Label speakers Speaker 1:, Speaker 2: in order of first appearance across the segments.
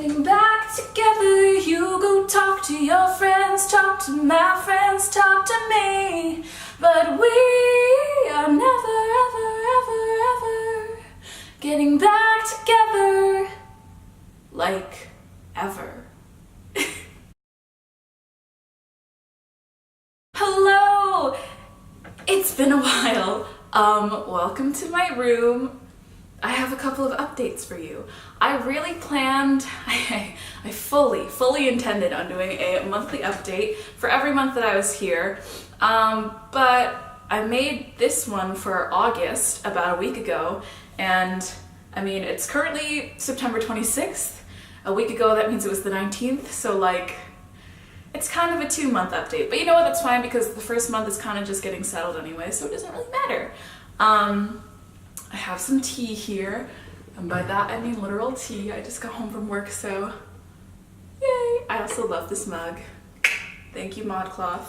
Speaker 1: Getting back together, you go talk to your friends, talk to my friends, talk to me. But we are never, ever, ever, ever getting back together like ever. Hello! It's been a while. Welcome to my room. I have a couple of updates for you. I really planned, I fully intended on doing a monthly update for every month that I was here, but I made this one for August about a week ago, and I mean, it's currently September 26th. A week ago, that means it was the 19th, so like, it's kind of a 2-month update, but you know what, that's fine because the first month is kind of just getting settled anyway, so it doesn't really matter. I have some tea here, and by that I mean literal tea. I just got home from work, so yay! I also love this mug. Thank you, ModCloth.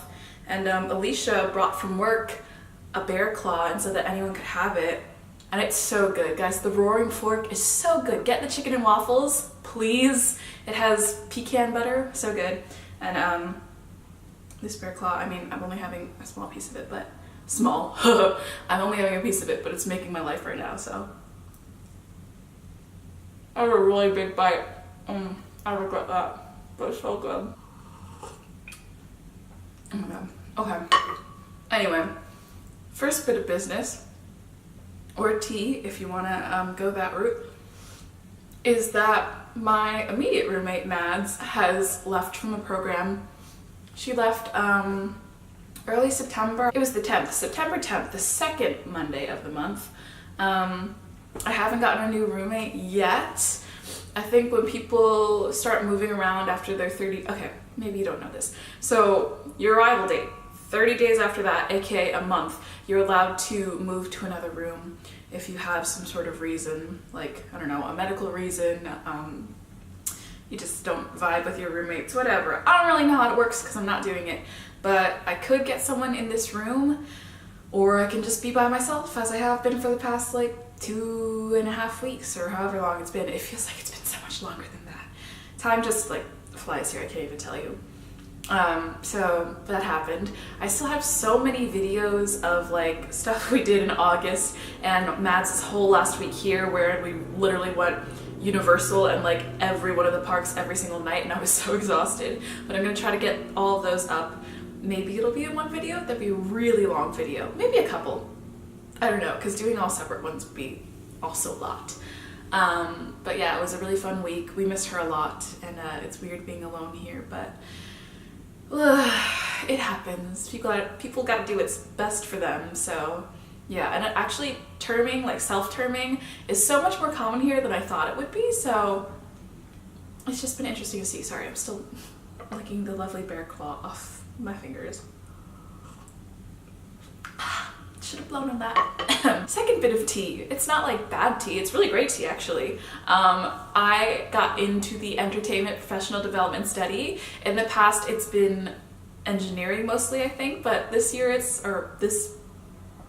Speaker 1: And Alicia brought from work a bear claw and said that anyone could have it, and it's so good, guys. The Roaring Fork is so good. Get the chicken and waffles, please. It has pecan butter, so good. And this bear claw, I mean, I'm only having a small piece of it, but small. I'm only having a piece of it, but it's making my life right now, so. I have a really big bite. I regret that, but it's so good. Oh my god. Okay. Anyway, first bit of business, or tea if you want to go that route, is that my immediate roommate, Mads, has left from the program. She left early September. It was the 10th, September 10th, the second Monday of the month. I haven't gotten a new roommate yet. I think when people start moving around after their 30, okay, maybe you don't know this. So your arrival date, 30 days after that, aka a month, you're allowed to move to another room if you have some sort of reason, like, I don't know, a medical reason, you just don't vibe with your roommates, whatever. I don't really know how it works because I'm not doing it, but I could get someone in this room, or I can just be by myself as I have been for the past like 2.5 weeks or however long it's been. It feels like it's been so much longer than that. Time just like flies here, I can't even tell you. So that happened. I still have so many videos of like stuff we did in August and Mads' whole last week here where we literally went Universal and like every one of the parks every single night, and I was so exhausted. But I'm gonna try to get all of those up. Maybe it'll be in one video. That'd be a really long video. Maybe a couple. I don't know, because doing all separate ones would be also a lot. But yeah, it was a really fun week. We missed her a lot, and it's weird being alone here, but it happens. People got to do what's best for them, so yeah. And actually, terming, like self-terming, is so much more common here than I thought it would be, so it's just been interesting to see. Sorry, I'm still licking the lovely bear claw off my fingers. Should have blown on that. Second bit of tea. It's not like bad tea, it's really great tea actually. I got into the entertainment professional development study. In the past it's been engineering mostly, I think, but this year this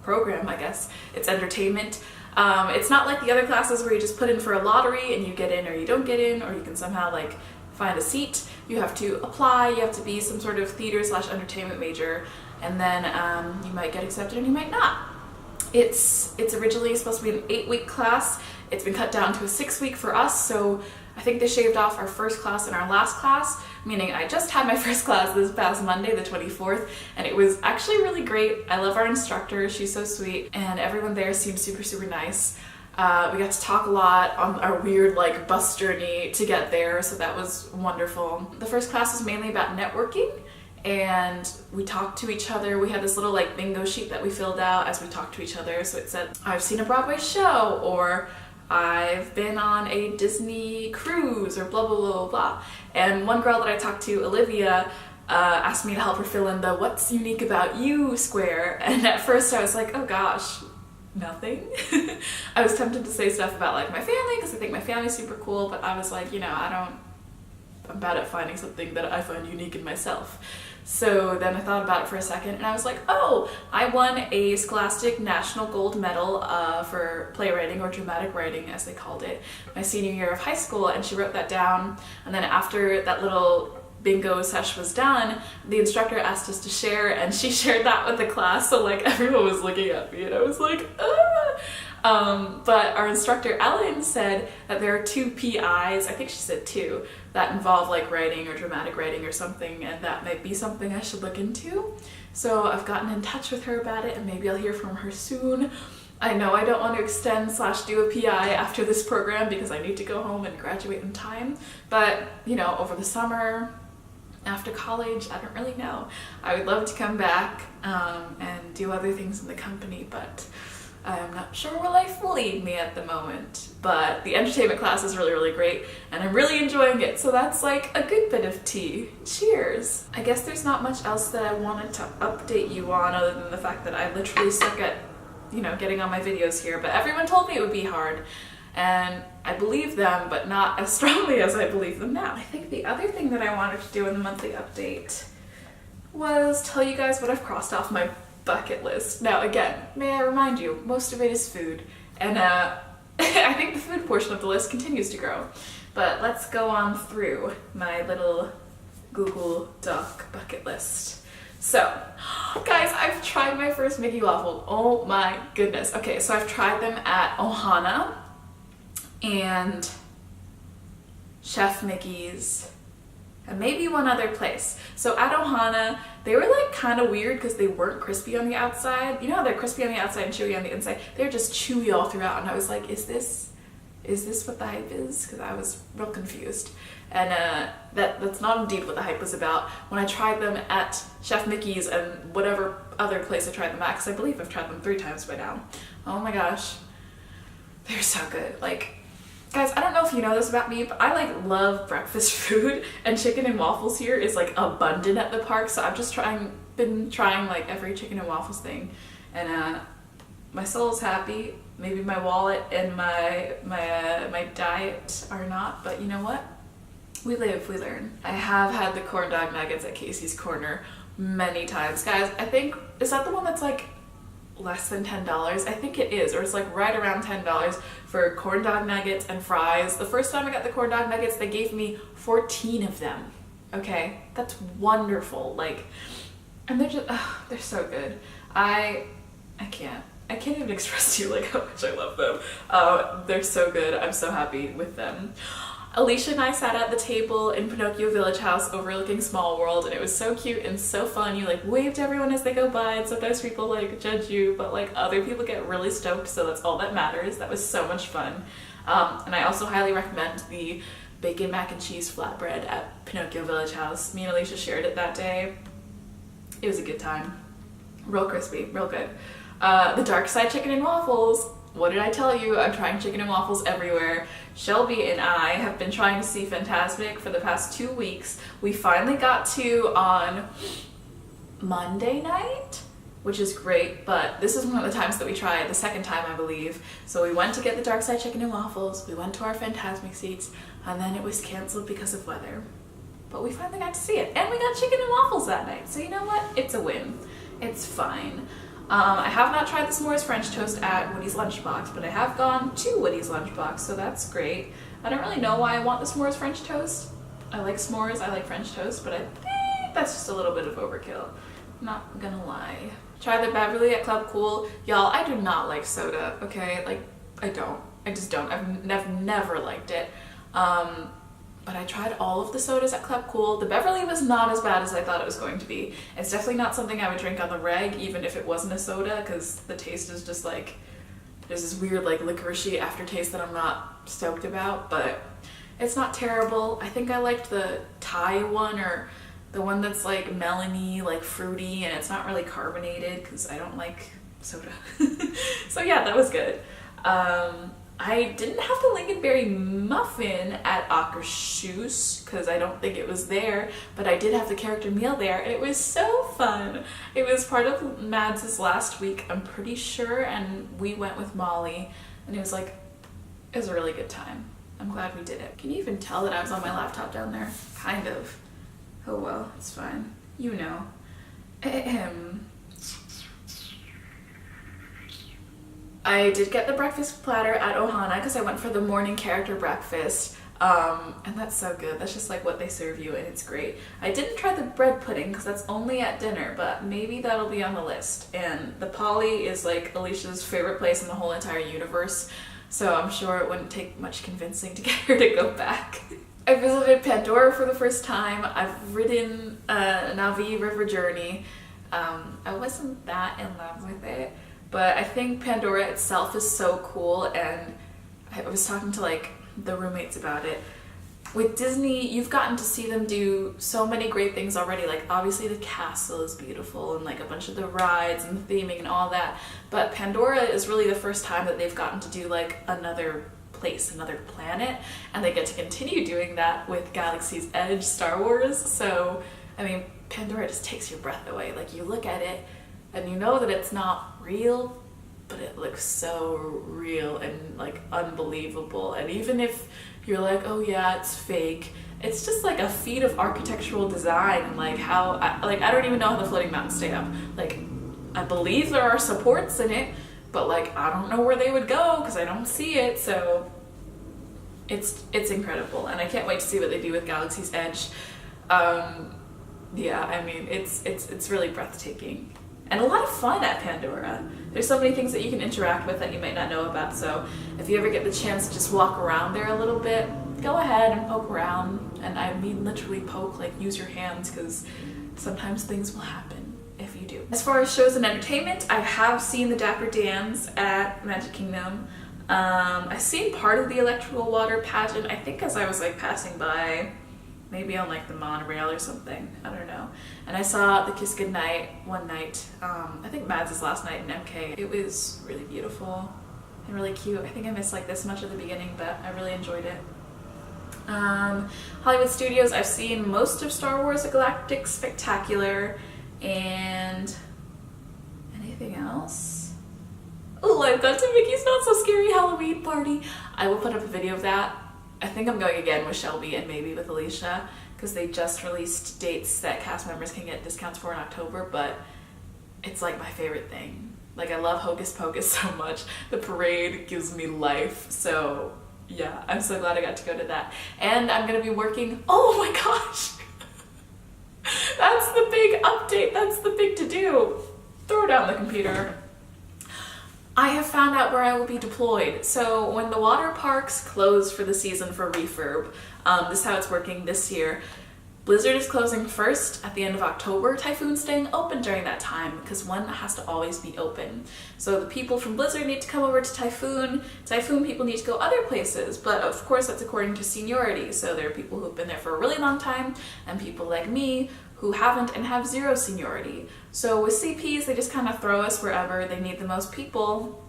Speaker 1: program, I guess, it's entertainment. It's not like the other classes where you just put in for a lottery and you get in or you don't get in, or you can somehow like find a seat. You have to apply, you have to be some sort of theater/entertainment major, and then you might get accepted and you might not. It's originally supposed to be an 8-week class. It's been cut down to a 6-week for us, so I think they shaved off our first class and our last class, meaning I just had my first class this past Monday, the 24th, and it was actually really great. I love our instructor, she's so sweet, and everyone there seemed super nice. We got to talk a lot on our weird like bus journey to get there, so that was wonderful. The first class was mainly about networking, and we talked to each other. We had this little like bingo sheet that we filled out as we talked to each other. So it said, I've seen a Broadway show, or I've been on a Disney cruise, or blah, blah, blah, blah, blah. And one girl that I talked to, Olivia, asked me to help her fill in the what's unique about you square. And at first I was like, oh gosh, nothing. I was tempted to say stuff about like my family, because I think my family's super cool, but I was like, you know, I I'm bad at finding something that I find unique in myself. So then I thought about it for a second and I was like, oh, I won a Scholastic National Gold Medal for playwriting, or dramatic writing as they called it, my senior year of high school, and she wrote that down. And then after that little bingo sesh was done, the instructor asked us to share, and she shared that with the class, so like everyone was looking at me and I was like, ah! But our instructor Ellen said that there are 2 PIs, I think she said 2, that involve like writing or dramatic writing or something, and that might be something I should look into. So I've gotten in touch with her about it, and maybe I'll hear from her soon. I know I don't want to extend / do a PI after this program because I need to go home and graduate in time, but you know, over the summer, after college, I don't really know. I would love to come back and do other things in the company, but I'm not sure where life will lead me at the moment. But the entertainment class is really, really great, and I'm really enjoying it, so that's like a good bit of tea. Cheers! I guess there's not much else that I wanted to update you on other than the fact that I literally suck at, you know, getting on my videos here, but everyone told me it would be hard, and I believe them, but not as strongly as I believe them now. I think the other thing that I wanted to do in the monthly update was tell you guys what I've crossed off my bucket list. Now again, may I remind you, most of it is food, and I think the food portion of the list continues to grow. But let's go on through my little Google Doc bucket list. So, guys, I've tried my first Mickey waffle. Oh my goodness. Okay, so I've tried them at Ohana and Chef Mickey's and maybe one other place. So at Ohana, they were like kind of weird because they weren't crispy on the outside. You know how they're crispy on the outside and chewy on the inside? They're just chewy all throughout, and I was like, is this what the hype is? Because I was real confused. And that's not indeed what the hype was about. When I tried them at Chef Mickey's and whatever other place I tried them at, because I believe I've tried them 3 times by now. Oh my gosh, they're so good. Like, guys, I don't know if you know this about me, but I like love breakfast food, and chicken and waffles here is like abundant at the park, so I've just been trying like every chicken and waffles thing, and my soul's happy. Maybe my wallet and my diet are not, but you know what? We live, we learn. I have had the corn dog nuggets at Casey's Corner many times. Guys, I think, is that the one that's like less than $10? I think it is, or it's like right around $10 for corn dog nuggets and fries. The first time I got the corn dog nuggets, they gave me 14 of them. Okay, that's wonderful. Like, and they're just, they're so good. I can't even express to you like how much I love them. They're so good. I'm so happy with them. Alicia and I sat at the table in Pinocchio Village House overlooking Small World, and it was so cute and so fun. You like wave to everyone as they go by, and sometimes people like judge you, but like other people get really stoked, so that's all that matters. That was so much fun. And I also highly recommend the bacon mac and cheese flatbread at Pinocchio Village House. Me and Alicia shared it that day. It was a good time. Real crispy, real good. The dark side chicken and waffles. What did I tell you? I'm trying chicken and waffles everywhere. Shelby and I have been trying to see Fantasmic for the past 2 weeks. We finally got to on Monday night, which is great, but this is one of the times that we tried, the second time I believe. So we went to get the dark side chicken and waffles, we went to our Fantasmic seats, and then it was canceled because of weather. But we finally got to see it, and we got chicken and waffles that night. So you know what? It's a win. It's fine. I have not tried the s'mores French toast at Woody's Lunchbox, but I have gone to Woody's Lunchbox, so that's great. I don't really know why I want the s'mores French toast. I like s'mores, I like French toast, but I think that's just a little bit of overkill. Not gonna lie. Try the Beverly at Club Cool. Y'all, I do not like soda, okay? Like, I don't. I just don't. I've never liked it. But I tried all of the sodas at Club Cool. The Beverly was not as bad as I thought it was going to be. It's definitely not something I would drink on the reg, even if it wasn't a soda, because the taste is just like, there's this weird like licoricey aftertaste that I'm not stoked about, but it's not terrible. I think I liked the Thai one, or the one that's like melony, like fruity, and it's not really carbonated because I don't like soda. So yeah, that was good. I didn't have the lingonberry muffin at Akershus because I don't think it was there, but I did have the character meal there, and it was so fun. It was part of Mads' last week, I'm pretty sure, and we went with Molly, and it was a really good time. I'm glad we did it. Can you even tell that I was on my laptop down there? Kind of. Oh well, it's fine. You know. I did get the breakfast platter at Ohana because I went for the morning character breakfast. And that's so good. That's just like what they serve you and it's great. I didn't try the bread pudding because that's only at dinner, but maybe that'll be on the list. And the Poly is like Alicia's favorite place in the whole entire universe, so I'm sure it wouldn't take much convincing to get her to go back. I visited Pandora for the first time. I've ridden Navi River Journey. I wasn't that in love with it, but I think Pandora itself is so cool, and I was talking to like the roommates about it. With Disney, you've gotten to see them do so many great things already. Like obviously the castle is beautiful and like a bunch of the rides and the theming and all that, but Pandora is really the first time that they've gotten to do like another place, another planet, and they get to continue doing that with Galaxy's Edge Star Wars. So I mean, Pandora just takes your breath away. Like you look at it and you know that it's not real, but it looks so real and like unbelievable. And even if you're like, oh yeah, it's fake, it's just like a feat of architectural design and like how, I don't even know how the floating mountains stay up. Like I believe there are supports in it, but like I don't know where they would go because I don't see it. So it's incredible, and I can't wait to see what they do with Galaxy's Edge. Yeah, I mean, it's really breathtaking. And a lot of fun at Pandora. There's so many things that you can interact with that you might not know about, so if you ever get the chance to just walk around there a little bit, go ahead and poke around. And I mean literally poke, like use your hands, because sometimes things will happen if you do. As far as shows and entertainment, I have seen the Dapper Dans at Magic Kingdom. I've seen part of the Electrical Water pageant, I think as I was like passing by, maybe on like the monorail or something, I don't know. And I saw the Kiss Goodnight one night, I think Mads' last night in MK. It was really beautiful and really cute. I think I missed like this much at the beginning, but I really enjoyed it. Hollywood Studios, I've seen most of Star Wars: A Galactic Spectacular, and anything else? Oh, I've gone to Mickey's Not So Scary Halloween Party. I will put up a video of that. I think I'm going again with Shelby and maybe with Alicia, because they just released dates that cast members can get discounts for in October, but it's like my favorite thing. Like I love Hocus Pocus so much. The parade gives me life, so yeah, I'm so glad I got to go to that. And I'm gonna be working, oh my gosh! That's the big update, that's the big to-do. Throw down the computer. I have found out where I will be deployed. So when the water parks close for the season for refurb, this is how it's working this year. Blizzard is closing first at the end of October. Typhoon's staying open during that time because one has to always be open. So the people from Blizzard need to come over to Typhoon. Typhoon people need to go other places, but of course that's according to seniority. So there are people who've been there for a really long time and people like me who haven't and have zero seniority. So with CPs, they just kind of throw us wherever they need the most people,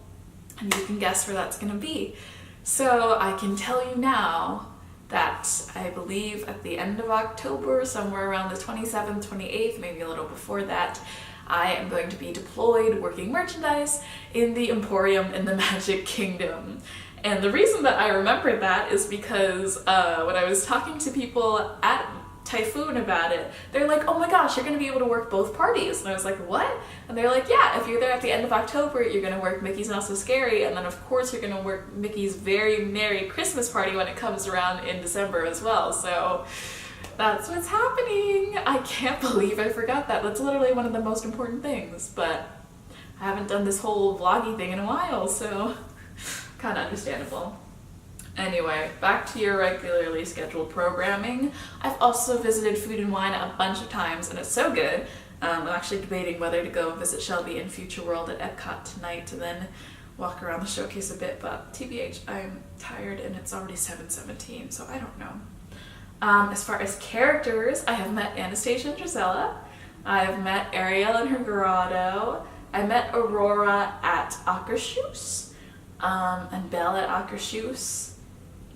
Speaker 1: and you can guess where that's gonna be. So I can tell you now that I believe at the end of October, somewhere around the 27th, 28th, maybe a little before that, I am going to be deployed working merchandise in the Emporium in the Magic Kingdom. And the reason that I remembered that is because when I was talking to people at Typhoon about it, they're like, oh my gosh, you're gonna be able to work both parties. And I was like, what? And they're like, yeah, if you're there at the end of October, you're gonna work Mickey's Not So Scary, and then of course you're gonna work Mickey's Very Merry Christmas Party when it comes around in December as well. So that's what's happening. I can't believe I forgot that. That's literally one of the most important things, but I haven't done this whole vloggy thing in a while, so kind of understandable. Anyway, back to your regularly scheduled programming. I've also visited Food and Wine a bunch of times, and it's so good. I'm actually debating whether to go visit Shelby in Future World at Epcot tonight and then walk around the showcase a bit, but TBH, I'm tired and it's already 7:17, so I don't know. As far as characters, I have met Anastasia and Drizella. I have met Ariel and her grotto. I met Aurora at Akershus, and Belle at Akershus.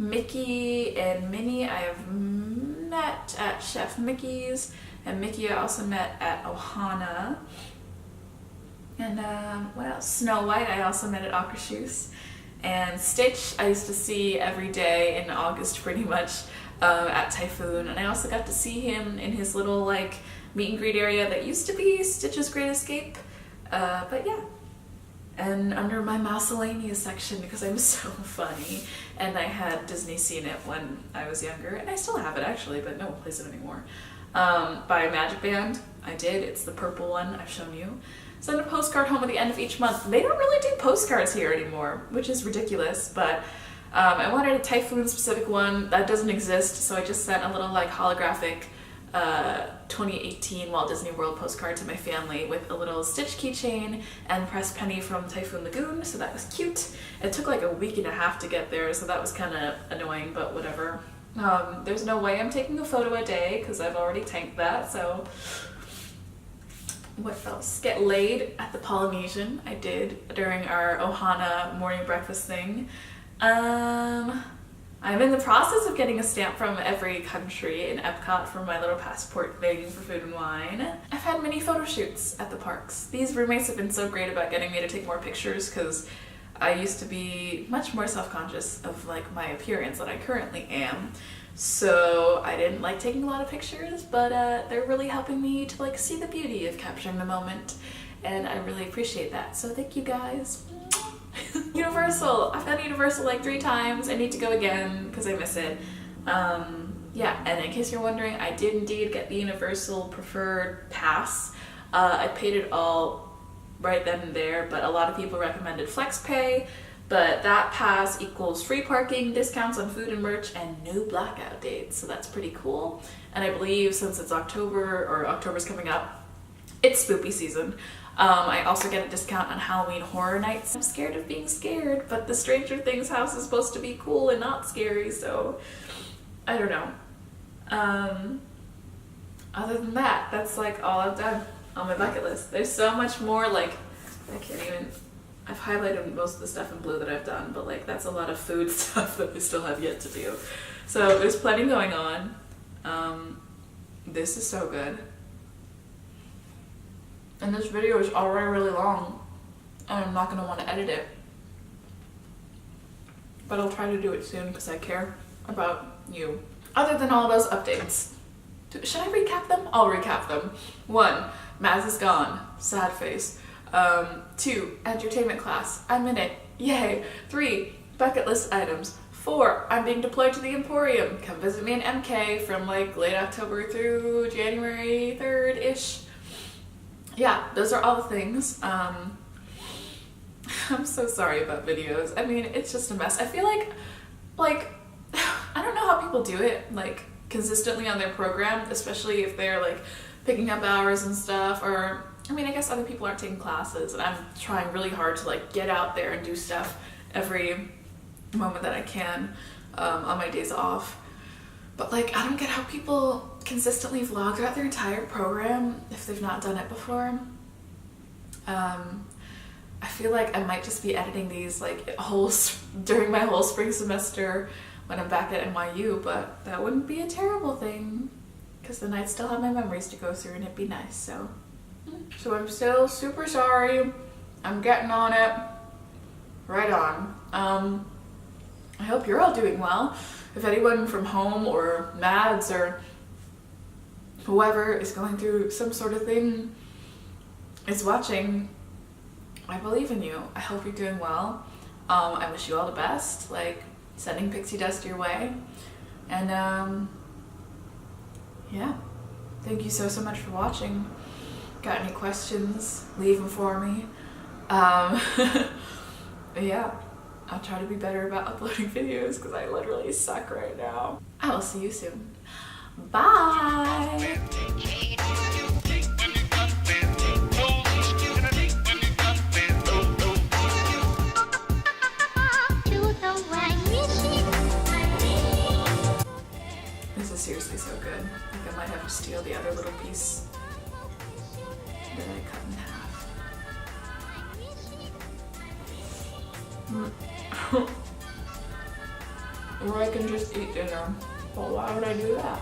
Speaker 1: Mickey and Minnie I have met at Chef Mickey's, and Mickey I also met at Ohana. And what else? Snow White I also met at Akershus. And Stitch I used to see every day in August pretty much at Typhoon, and I also got to see him in his little like meet and greet area that used to be Stitch's Great Escape, but yeah. And under my miscellaneous section, because I'm so funny, and I had Disney Seen It when I was younger, and I still have it actually, but no one plays it anymore, by Magic Band. I did, it's the purple one I've shown you. Send a postcard home at the end of each month. They don't really do postcards here anymore, which is ridiculous, but I wanted a Typhoon specific one that doesn't exist, so I just sent a little like holographic 2018 Walt Disney World postcard to my family with a little Stitch keychain and pressed penny from Typhoon Lagoon, so that was cute. It took like a week and a half to get there, so that was kind of annoying, but whatever. There's no way I'm taking a photo a day because I've already tanked that, so what else? Get laid at the Polynesian. I did during our Ohana morning breakfast thing. I'm in the process of getting a stamp from every country in Epcot for my little passport thing for Food and Wine. I've had many photo shoots at the parks. These roommates have been so great about getting me to take more pictures because I used to be much more self-conscious of like my appearance than I currently am. So I didn't like taking a lot of pictures, but they're really helping me to like see the beauty of capturing the moment, and I really appreciate that. So thank you guys. Universal. I've done Universal like 3 times. I need to go again because I miss it. Yeah, and in case you're wondering, I did indeed get the Universal Preferred Pass. I paid it all right then and there, but a lot of people recommended FlexPay. But that pass equals free parking, discounts on food and merch, and no blackout dates, so that's pretty cool. And I believe since it's October, or October's coming up, it's spooky season. I also get a discount on Halloween Horror Nights. I'm scared of being scared, but the Stranger Things house is supposed to be cool and not scary, so I don't know. Other than that, that's like all I've done on my bucket list. There's so much more, like, I can't even, I've highlighted most of the stuff in blue that I've done, but like that's a lot of food stuff that we still have yet to do. So there's plenty going on. This is so good. And this video is already really long, and I'm not going to want to edit it. But I'll try to do it soon because I care about you. Other than all those updates, should I recap them? I'll recap them. 1, Maz is gone. Sad face. 2, entertainment class. I'm in it. Yay. 3, bucket list items. 4, I'm being deployed to the Emporium. Come visit me in MK from like late October through January 3rd-ish. Yeah, those are all the things. I'm so sorry about videos. I mean, it's just a mess. I feel like, I don't know how people do it, like, consistently on their program, especially if they're, like, picking up hours and stuff, or, I mean, I guess other people aren't taking classes, and I'm trying really hard to, like, get out there and do stuff every moment that I can on my days off. But, like, I don't get how people consistently vlog throughout their entire program if they've not done it before. I feel like I might just be editing these like during my whole spring semester when I'm back at NYU, but that wouldn't be a terrible thing because then I'd still have my memories to go through and it'd be nice. So I'm still super sorry. I'm getting on it. Right on. I hope you're all doing well. If anyone from home or Mads or whoever is going through some sort of thing is watching, I believe in you. I hope you're doing well. I wish you all the best, like sending pixie dust your way. And yeah, thank you so much for watching. Got any questions, leave them for me. Yeah, I'll try to be better about uploading videos because I literally suck right now. I will see you soon. Bye! This is seriously so good. I think I might have to steal the other little piece that I cut in half. Or I can just eat dinner. But why would I do that?